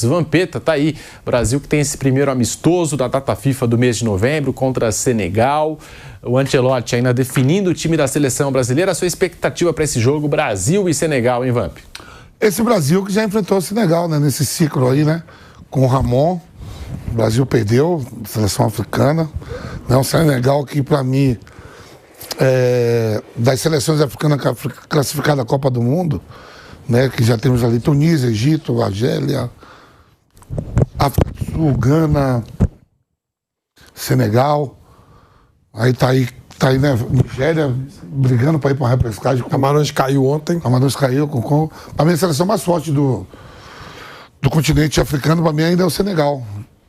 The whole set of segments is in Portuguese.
Vampeta, tá aí. Brasil que tem esse primeiro amistoso da data FIFA do mês de novembro contra Senegal. O Ancelotti ainda definindo o time da seleção brasileira. A sua expectativa para esse jogo, Brasil e Senegal, hein, Vamp? Esse Brasil que já enfrentou o Senegal, né? Nesse ciclo aí, né? Com o Ramon. O Brasil perdeu, seleção africana. É um Senegal que, para mim, das seleções africanas classificadas à Copa do Mundo, né? Que já temos ali Tunísia, Egito, Argélia, África do Sul, Gana, Senegal, aí tá aí, né, Nigéria brigando para ir para uma repescagem. Camarões caiu ontem. Camarões caiu com a minha seleção mais forte do continente africano, para mim ainda é o Senegal,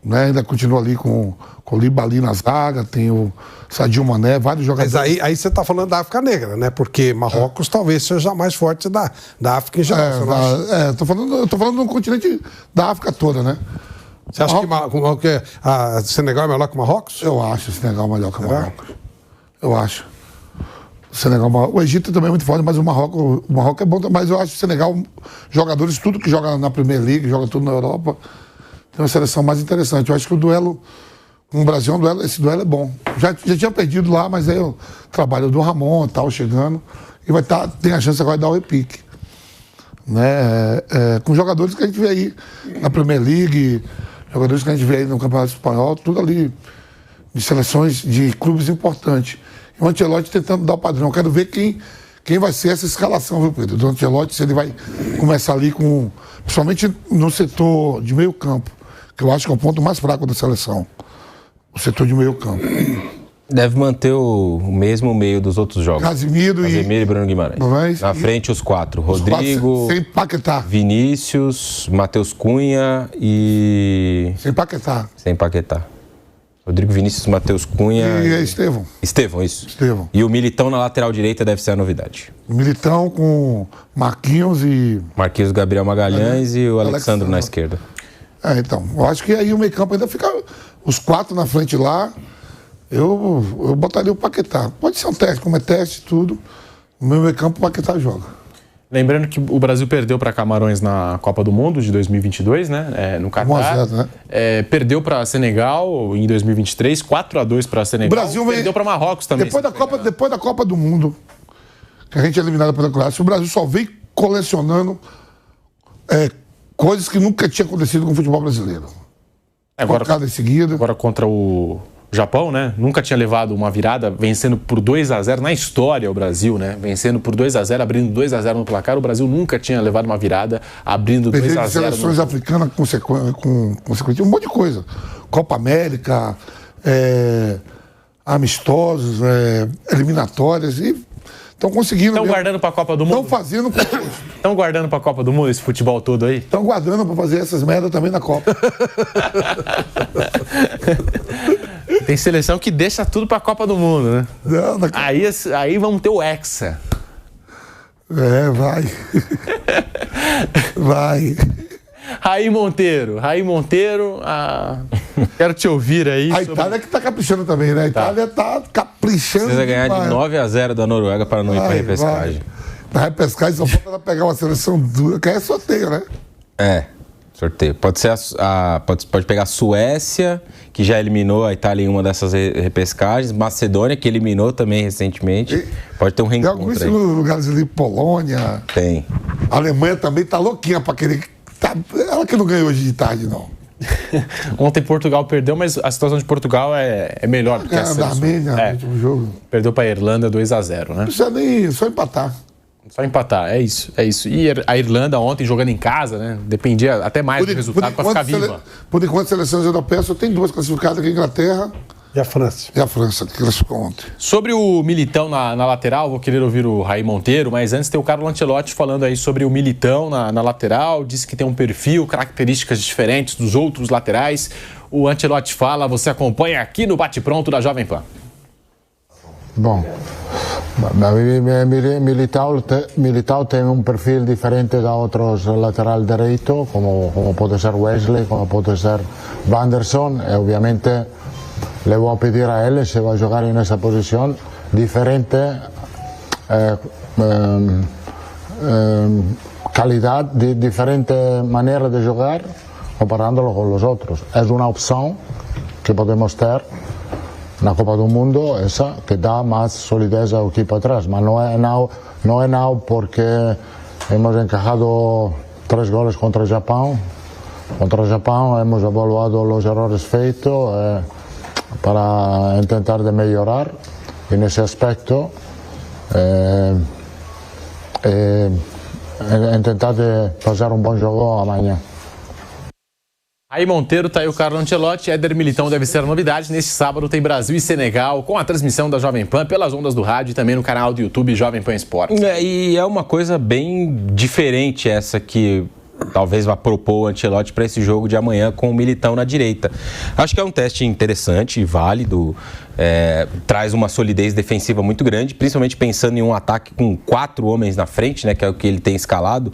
né? Ainda continua ali com o Libali na zaga, tem o Sadio Mané, vários jogadores. Mas aí você está falando da África Negra, né? Porque Marrocos talvez seja a mais forte da África em geral. Tô falando do continente da África toda, né? Você acha que a Senegal é melhor que o Marrocos? Eu acho o Senegal melhor que o Marrocos. Eu acho. O Egito também é muito forte, mas o Marrocos é bom, mas eu acho o Senegal, jogadores, tudo que joga na Premier League, joga tudo na Europa, tem uma seleção mais interessante. Eu acho que o duelo com o Brasil, esse duelo é bom. Já tinha perdido lá, mas aí o trabalho do Ramon e tal, chegando, e tem a chance agora de dar o repique. Né? Com jogadores que a gente vê aí na Premier League, jogadores que a gente vê aí no Campeonato Espanhol, tudo ali de seleções de clubes importantes. E o Ancelotti tentando dar o padrão. Eu quero ver quem vai ser essa escalação, viu, Pedro? Do Ancelotti, se ele vai começar ali principalmente no setor de meio campo, que eu acho que é o ponto mais fraco da seleção. O setor de meio campo. Deve manter o mesmo meio dos outros jogos. Casemiro e Bruno Guimarães. Na frente os quatro. Rodrigo, sem Paquetá. Vinícius, Matheus Cunha e... Sem Paquetá. Sem Paquetá. Rodrigo, Vinícius, Matheus Cunha... E Estevão. Estevão, isso. Estevão. E o Militão na lateral direita deve ser a novidade. O Militão com Marquinhos, Gabriel Magalhães e o Alexandre na esquerda. Então, eu acho que aí o meio campo ainda fica os quatro na frente lá. Eu botaria o Paquetá. Pode ser um teste, como é teste, tudo. No meu meio campo, o Paquetá joga. Lembrando que o Brasil perdeu para Camarões na Copa do Mundo de 2022, né? No Catar. 1-0, né? Perdeu para Senegal em 2023, 4-2 para Senegal. O Brasil perdeu para Marrocos também. Depois da Copa do Mundo, que a gente é eliminado pela classe, o Brasil só vem colecionando coisas que nunca tinha acontecido com o futebol brasileiro. Agora, em seguida. Agora contra o Japão, né? Nunca tinha levado uma virada, vencendo por 2-0 na história o Brasil, né? Vencendo por 2-0, abrindo 2-0 no placar. O Brasil nunca tinha levado uma virada, abrindo 2-0. Seleções africanas com consequência, um monte de coisa. Copa América, amistosos, eliminatórias e estão conseguindo. Estão guardando para a Copa do Mundo? Estão fazendo. Estão guardando para a Copa do Mundo esse futebol todo aí? Estão guardando para fazer essas merdas também na Copa. Tem seleção que deixa tudo para a Copa do Mundo, né? Não, aí vamos ter o Hexa. Vai. Vai. Raí Monteiro, quero te ouvir aí. A Itália que tá caprichando também, né? A Itália tá caprichando. Precisa ganhar de 9-0 da Noruega para não ir para repescagem. Na repescagem só falta ela pegar uma seleção dura, que é sorteio, né? Sorteio. Pode ser pode pegar a Suécia, que já eliminou a Itália em uma dessas repescagens, Macedônia, que eliminou também recentemente. Pode ter um reencontro. Tem alguns lugares ali, Polônia. Tem. A Alemanha também tá louquinha para querer. Ela que não ganhou hoje de tarde, não. Ontem Portugal perdeu, mas a situação de Portugal é melhor do que a da Armênia no último jogo. Perdeu para a Irlanda 2-0, né? Não precisa nem só empatar. Só empatar, é isso. E a Irlanda ontem jogando em casa, né? Dependia até mais do resultado para ficar viva. Por enquanto, seleções europeias só tem duas classificadas, que é a Inglaterra e a França. Que classificou ontem. Sobre o Militão na lateral, vou querer ouvir o Raí Monteiro, mas antes tem o Carlo Ancelotti falando aí sobre o Militão na lateral, disse que tem um perfil, características diferentes dos outros laterais. O Ancelotti fala, você acompanha aqui no Bate Pronto da Jovem Pan. Bom, Militao tem un perfil diferente da outros lateral direito, como pode ser Wesley, como pode ser Wanderson, e obviamente le vou pedir a ele se vai jogar nessa posição diferente, qualidade, diferente maneira de jogar, comparándolo con los otros. Es una opción que podemos tener en la Copa del Mundo, esa que da más solidez al equipo atrás, pero no es nada porque hemos encajado 3 goles contra Japón. Contra Japón hemos evaluado los errores feitos para intentar de mejorar en ese aspecto, intentar de pasar un buen juego amanhã. Aí Monteiro, tá aí o Carlo Ancelotti. Éder Militão deve ser a novidade. Neste sábado tem Brasil e Senegal, com a transmissão da Jovem Pan pelas ondas do rádio e também no canal do YouTube Jovem Pan Esportes. E é uma coisa bem diferente essa que talvez vá propor o Ancelotti para esse jogo de amanhã com o Militão na direita. Acho que é um teste interessante e válido, traz uma solidez defensiva muito grande, principalmente pensando em um ataque com 4 homens na frente, né, que é o que ele tem escalado.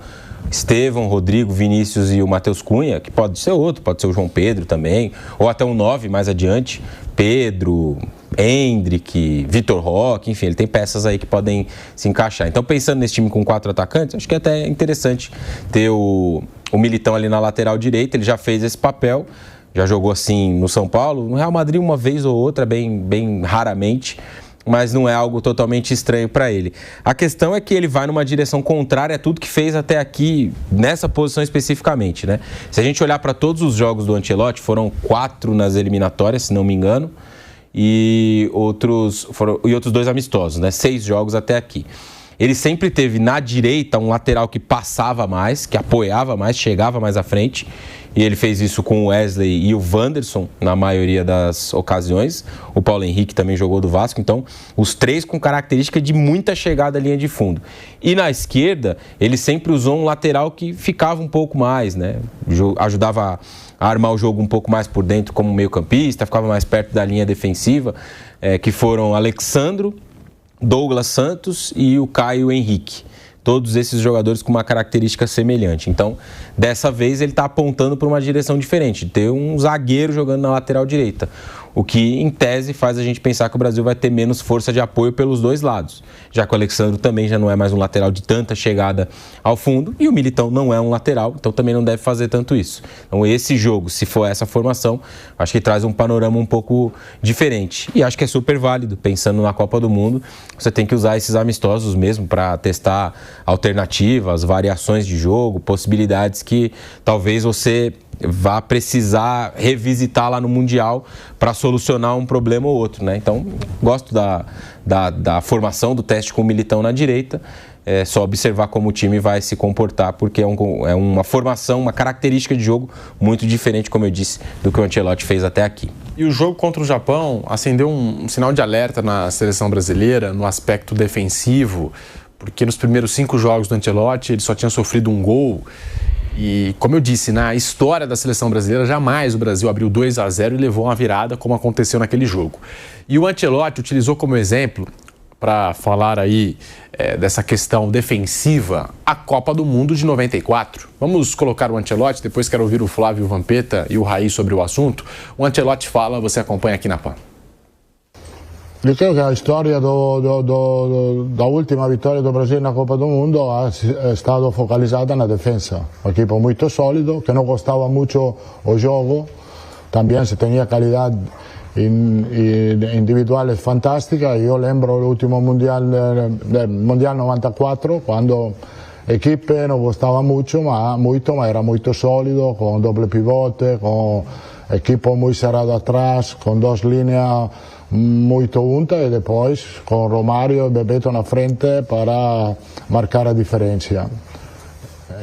Estevão, Rodrigo, Vinícius e o Matheus Cunha, que pode ser outro, pode ser o João Pedro também, ou até um 9 mais adiante, Pedro, Hendrick, Vitor Roque, enfim, ele tem peças aí que podem se encaixar. Então, pensando nesse time com 4 atacantes, acho que é até interessante ter o Militão ali na lateral direita. Ele já fez esse papel, já jogou assim no São Paulo, no Real Madrid uma vez ou outra, bem raramente, mas não é algo totalmente estranho para ele. A questão é que ele vai numa direção contrária a tudo que fez até aqui, nessa posição especificamente, né? Se a gente olhar para todos os jogos do Ancelotti, foram 4 nas eliminatórias, se não me engano, e outros 2 amistosos, né? 6 jogos até aqui. Ele sempre teve na direita um lateral que passava mais, que apoiava mais, chegava mais à frente. E ele fez isso com o Wesley e o Wanderson na maioria das ocasiões. O Paulo Henrique também jogou do Vasco. Então, os 3 com característica de muita chegada à linha de fundo. E na esquerda, ele sempre usou um lateral que ficava um pouco mais, né? Ajudava a armar o jogo um pouco mais por dentro como meio-campista, ficava mais perto da linha defensiva, que foram Alexandro, Douglas Santos e o Caio Henrique. Todos esses jogadores com uma característica semelhante. Então, dessa vez, ele está apontando para uma direção diferente, ter um zagueiro jogando na lateral direita. O que, em tese, faz a gente pensar que o Brasil vai ter menos força de apoio pelos 2 lados. Já que o Alexandre também já não é mais um lateral de tanta chegada ao fundo, e o Militão não é um lateral, então também não deve fazer tanto isso. Então, esse jogo, se for essa formação, acho que traz um panorama um pouco diferente. E acho que é super válido, pensando na Copa do Mundo, você tem que usar esses amistosos mesmo para testar alternativas, variações de jogo, possibilidades que talvez você vá precisar revisitar lá no Mundial para solucionar um problema ou outro, né? Então, gosto da formação do teste com o Militão na direita. É só observar como o time vai se comportar, porque é uma formação, uma característica de jogo muito diferente, como eu disse, do que o Ancelotti fez até aqui. E o jogo contra o Japão acendeu um sinal de alerta na seleção brasileira, no aspecto defensivo, porque nos primeiros 5 jogos do Ancelotti ele só tinha sofrido 1 gol. E, como eu disse, na história da seleção brasileira, jamais o Brasil abriu 2-0 e levou uma virada, como aconteceu naquele jogo. E o Ancelotti utilizou como exemplo, para falar aí dessa questão defensiva, a Copa do Mundo de 94. Vamos colocar o Ancelotti, depois quero ouvir o Flávio Vampeta e o Raí sobre o assunto. O Ancelotti fala, você acompanha aqui na PAN. Io credo che la storia da última vittoria do Brasil na Copa do Mundo è stata focalizzata na defesa. Un equipo molto solido, che non costava molto o gioco, también se tenía calidad individual fantástica. Io lembro l'ultimo Mondial 94, quando equipe non costava molto, ma era molto solido, con doble pivote, con equipo muy cerrado atrás, con 2 líneas muito juntas e depois com Romário e Bebeto na frente para marcar a diferença.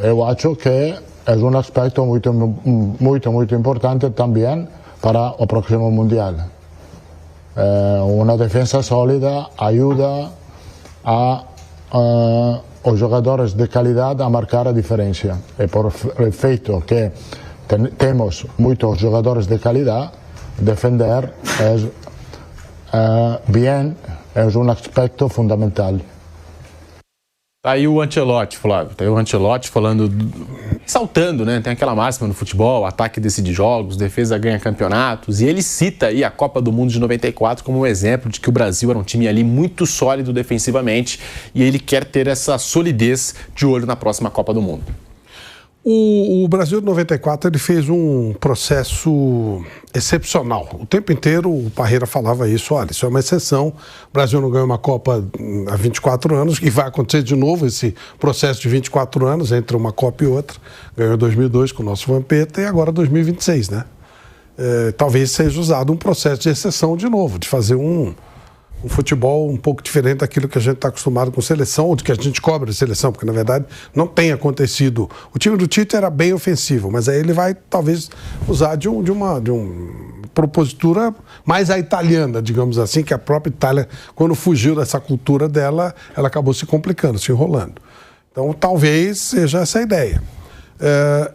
Eu acho que é um aspecto muito importante também para o próximo Mundial. Uma defesa sólida ajuda os jogadores de qualidade a marcar a diferença. E por feito que temos muitos jogadores de qualidade, defender bem é um aspecto fundamental. Tá aí o Ancelotti, Flávio. Tá aí o Ancelotti falando, saltando, né? Tem aquela máxima no futebol, ataque decide jogos, defesa ganha campeonatos. E ele cita aí a Copa do Mundo de 94 como um exemplo de que o Brasil era um time ali muito sólido defensivamente. E ele quer ter essa solidez de olho na próxima Copa do Mundo. O Brasil de 94 ele fez um processo excepcional. O tempo inteiro o Parreira falava isso, olha, isso é uma exceção, o Brasil não ganhou uma Copa há 24 anos, e vai acontecer de novo esse processo de 24 anos entre uma Copa e outra. Ganhou em 2002 com o nosso Vampeta e agora 2026, né? Talvez seja usado um processo de exceção de novo, de fazer um futebol um pouco diferente daquilo que a gente está acostumado com seleção, ou do que a gente cobra de seleção, porque na verdade não tem acontecido. O time do Tite era bem ofensivo, mas aí ele vai talvez usar de uma propositura mais a italiana, digamos assim, que a própria Itália, quando fugiu dessa cultura dela, ela acabou se complicando, se enrolando. Então talvez seja essa a ideia.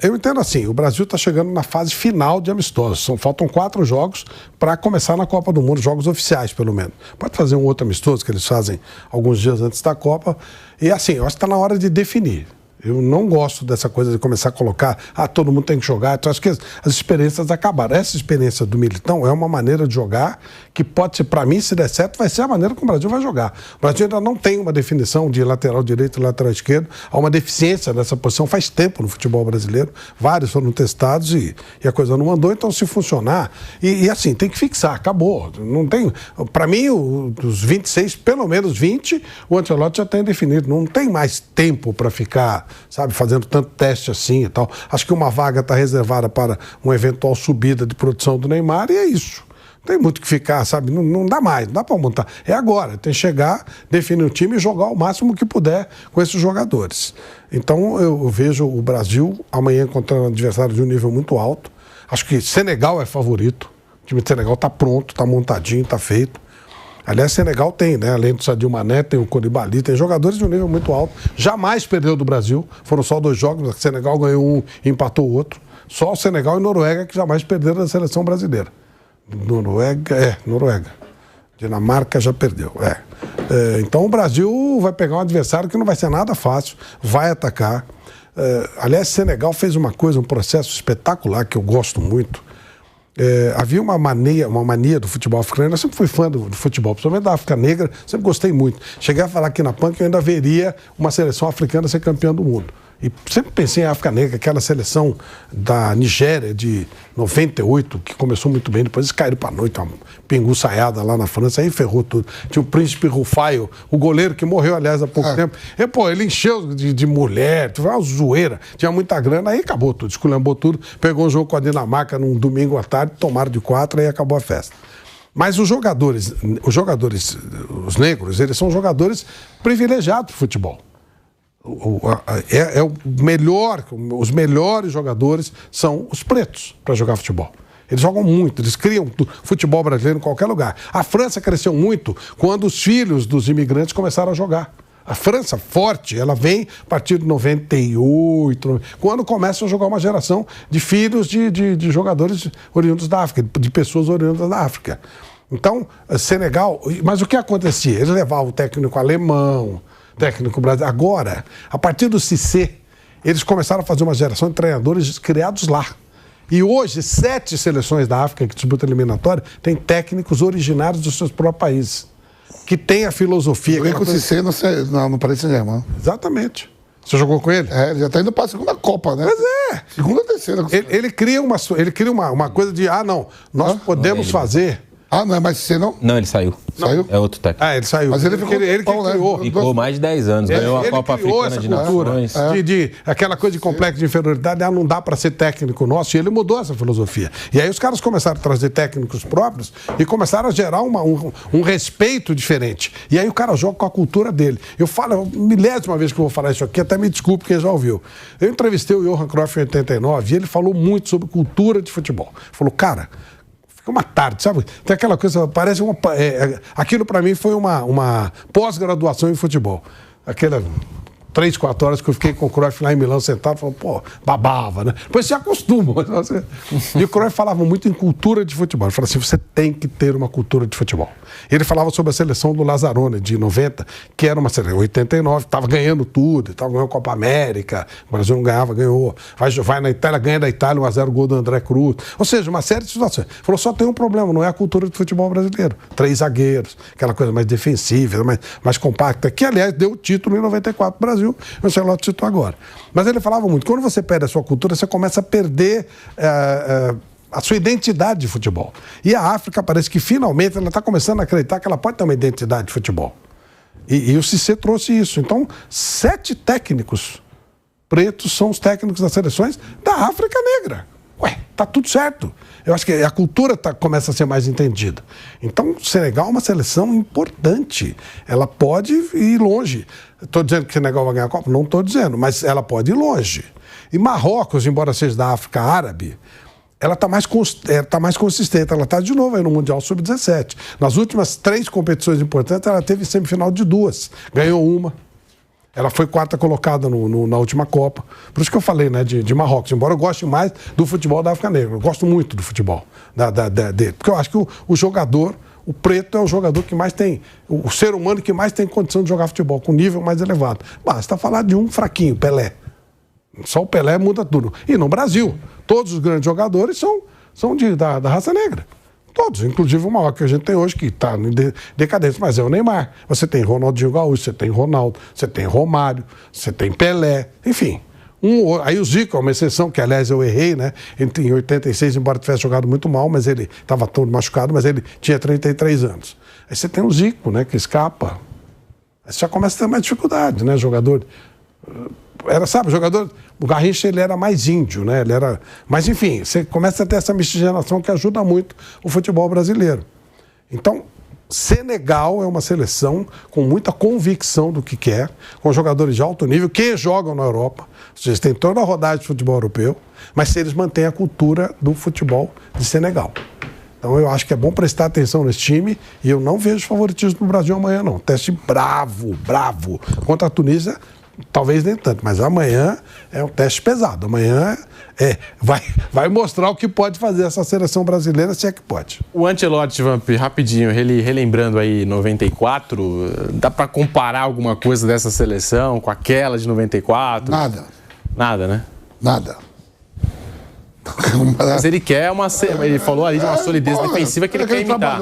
Eu entendo assim, o Brasil está chegando na fase final de amistosos. Faltam 4 jogos para começar na Copa do Mundo, jogos oficiais pelo menos. Pode fazer um outro amistoso que eles fazem alguns dias antes da Copa. E assim, eu acho que está na hora de definir. Eu não gosto dessa coisa de começar a colocar, todo mundo tem que jogar. Então, acho que as experiências acabaram. Essa experiência do Militão é uma maneira de jogar que pode ser, para mim, se der certo, vai ser a maneira como o Brasil vai jogar. O Brasil ainda não tem uma definição de lateral direito e lateral esquerdo. Há uma deficiência nessa posição faz tempo no futebol brasileiro. Vários foram testados e a coisa não andou. Então, se funcionar, e assim, tem que fixar, acabou. Não tem. Para mim, dos 26, pelo menos 20, o Ancelotti já tem definido. Não tem mais tempo para ficar, sabe, fazendo tanto teste assim e tal. Acho que uma vaga está reservada para uma eventual subida de produção do Neymar e é isso. Não tem muito o que ficar, sabe? Não dá mais, não dá para montar. É agora, tem que chegar, definir o time e jogar o máximo que puder com esses jogadores. Então eu vejo o Brasil amanhã encontrando um adversário de um nível muito alto. Acho que Senegal é favorito. O time de Senegal está pronto, está montadinho, está feito. Aliás, Senegal tem, né? Além do Sadio Mané, tem o Koulibaly, tem jogadores de um nível muito alto. Jamais perdeu do Brasil. Foram só 2 jogos, o Senegal ganhou um e empatou o outro. Só o Senegal e Noruega que jamais perderam da seleção brasileira. Noruega. Dinamarca já perdeu, então o Brasil vai pegar um adversário que não vai ser nada fácil, vai atacar. Aliás, Senegal fez uma coisa, um processo espetacular que eu gosto muito. Havia uma mania do futebol africano. Eu sempre fui fã do futebol, principalmente da África Negra, sempre gostei muito. Cheguei a falar aqui na PAN que eu ainda veria uma seleção africana ser campeã do mundo. E sempre pensei em África Negra, aquela seleção da Nigéria de 98, que começou muito bem, depois eles caíram para a noite, uma pinguçaiada lá na França, aí ferrou tudo. Tinha o Príncipe Rufaio, o goleiro que morreu, aliás, há pouco tempo. E, ele encheu de mulher, foi uma zoeira, tinha muita grana, aí acabou tudo, esculhambou tudo, pegou um jogo com a Dinamarca num domingo à tarde, tomaram de 4, aí acabou a festa. Mas os jogadores, os negros, eles são jogadores privilegiados do futebol. Os melhores jogadores são os pretos para jogar futebol. Eles jogam muito, eles criam futebol brasileiro em qualquer lugar. A França cresceu muito quando os filhos dos imigrantes começaram a jogar. A França, forte, ela vem a partir de 98, quando começa a jogar uma geração de filhos de jogadores oriundos da África, de pessoas oriundas da África. Então, Senegal... Mas o que acontecia? Eles levavam o técnico alemão, técnico brasileiro. Agora, a partir do Cissé, eles começaram a fazer uma geração de treinadores criados lá. E hoje, 7 seleções da África que disputam a eliminatória têm técnicos originários dos seus próprios países, que têm a filosofia... Eu com o Cissé no Paris Saint-Germain. Exatamente. Você jogou com ele? Ele já está indo para a segunda Copa, né? Mas segunda ou terceira. Ele cria uma coisa de, nós podemos fazer... não é mais Cissé, não? Não, ele saiu. Saiu? É outro técnico. Ele saiu. Mas ele ficou ele que criou. Ficou mais de 10 anos. Ganhou a Copa Africana de Nações. Aquela coisa de complexo de inferioridade, não dá para ser técnico nosso. E ele mudou essa filosofia. E aí os caras começaram a trazer técnicos próprios e começaram a gerar um respeito diferente. E aí o cara joga com a cultura dele. Eu falo, milésima vez que eu vou falar isso aqui, até me desculpe quem já ouviu. Eu entrevistei o Johan Cruyff em 89 e ele falou muito sobre cultura de futebol. Falou, cara... Uma tarde, sabe? Tem aquela coisa, parece uma... aquilo para mim foi uma pós-graduação em futebol. Aquela 3, 4 horas que eu fiquei com o Cruyff lá em Milão sentado, falando, babava, né? Depois você acostuma. E o Cruyff falava muito em cultura de futebol. Ele falava assim, você tem que ter uma cultura de futebol. Ele falava sobre a seleção do Lazzaroni, de 90, que era uma seleção, 89, estava ganhando tudo, ganhou a Copa América, o Brasil não ganhava, ganhou. Vai na Itália, ganha da Itália 1-0 gol do André Cruz. Ou seja, uma série de situações. Ele falou, só tem um problema, não é a cultura de futebol brasileiro. 3 zagueiros, aquela coisa mais defensiva, mais compacta, que aliás deu o título em 94 pro Brasil. Brasil, o Ancelotti citou agora. Mas ele falava muito, quando você perde a sua cultura, você começa a perder a sua identidade de futebol. E a África parece que finalmente ela está começando a acreditar que ela pode ter uma identidade de futebol. E o Cissé trouxe isso. Então, 7 técnicos pretos são os técnicos das seleções da África Negra. Ué, tá tudo certo. Eu acho que a cultura começa a ser mais entendida. Então, o Senegal é uma seleção importante. Ela pode ir longe. Estou dizendo que o Senegal vai ganhar a Copa? Não estou dizendo, mas ela pode ir longe. E Marrocos, embora seja da África Árabe, ela está mais consistente. Ela está de novo aí no Mundial Sub-17. Nas últimas 3 competições importantes, ela teve semifinal de 2. Ganhou uma. Ela foi 4ª colocada na última Copa. Por isso que eu falei, né, de Marrocos. Embora eu goste mais do futebol da África Negra. Eu gosto muito do futebol dele. Porque eu acho que o jogador, o preto é o jogador que mais tem, o ser humano que mais tem condição de jogar futebol, com nível mais elevado. Basta falar de um fraquinho, Pelé. Só o Pelé muda tudo. E no Brasil, todos os grandes jogadores são da raça negra. Todos, inclusive o maior que a gente tem hoje, que está em decadência, mas é o Neymar. Você tem Ronaldinho Gaúcho, você tem Ronaldo, você tem Romário, você tem Pelé, enfim. Aí o Zico é uma exceção, que aliás eu errei, né? Em 86, embora tivesse jogado muito mal, mas ele estava todo machucado, mas ele tinha 33 anos. Aí você tem o Zico, né, que escapa. Aí você já começa a ter mais dificuldade, né, jogador... O Garrincha, ele era mais índio, né? Mas, enfim, você começa a ter essa miscigenação que ajuda muito o futebol brasileiro. Então, Senegal é uma seleção com muita convicção do que quer, com jogadores de alto nível, que jogam na Europa. Vocês têm toda a rodagem de futebol europeu, mas se eles mantêm a cultura do futebol de Senegal. Então, eu acho que é bom prestar atenção nesse time e eu não vejo favoritismo no Brasil amanhã, não. Teste bravo. Contra a Tunísia, talvez nem tanto, mas amanhã é um teste pesado. Amanhã vai mostrar o que pode fazer essa seleção brasileira, se é que pode. O Ancelotti, Vamp, rapidinho, ele relembrando aí 94, dá para comparar alguma coisa dessa seleção com aquela de 94? Nada, né? Nada. Mas ele quer ele falou ali de uma solidez defensiva que ele quer imitar.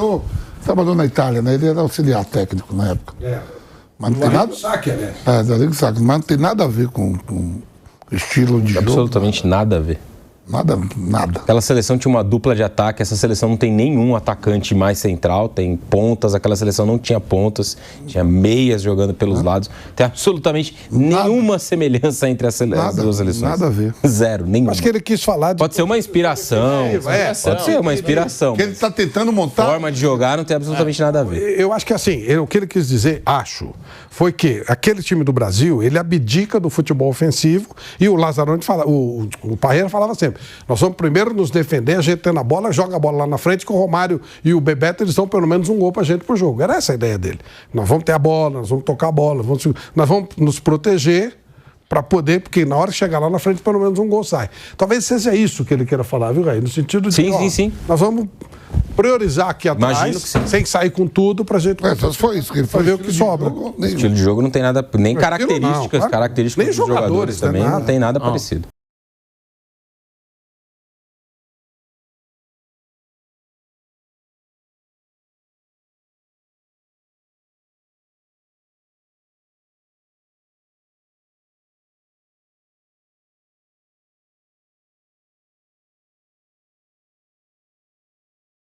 Trabalhou na Itália, né? Ele era auxiliar técnico na época. Mas não tem nada. Né? Mas não tem nada a ver com estilo de jogo. Absolutamente nada a ver. Nada. Aquela seleção tinha uma dupla de ataque, essa seleção não tem nenhum atacante mais central, tem pontas, aquela seleção não tinha pontas, tinha meias jogando pelos lados. Tem absolutamente nenhuma semelhança entre as duas seleções. Nada a ver. Zero, nenhuma. Acho que ele quis falar de... Pode ser uma inspiração. Pode ser uma inspiração. Que ele está tentando montar... A forma de jogar não tem absolutamente nada a ver. Eu acho que assim, o que ele quis dizer, foi que aquele time do Brasil, ele abdica do futebol ofensivo e o Lazzaroni fala, o Parreira falava sempre, nós vamos primeiro nos defender, a gente tendo a bola, joga a bola lá na frente, que o Romário e o Bebeto, eles dão pelo menos um gol pra gente pro jogo. Era essa a ideia dele. Nós vamos ter a bola, nós vamos tocar a bola, nós vamos nos proteger para poder, porque na hora que chegar lá na frente, pelo menos um gol sai. Talvez seja isso que ele queira falar, viu, Raí? No sentido de, sim. Nós vamos priorizar aqui atrás, sem sair com tudo, pra gente... foi isso que ele falou. Ver o que sobra. O estilo de jogo não tem nada... Nem características dos jogadores também, não tem nada parecido.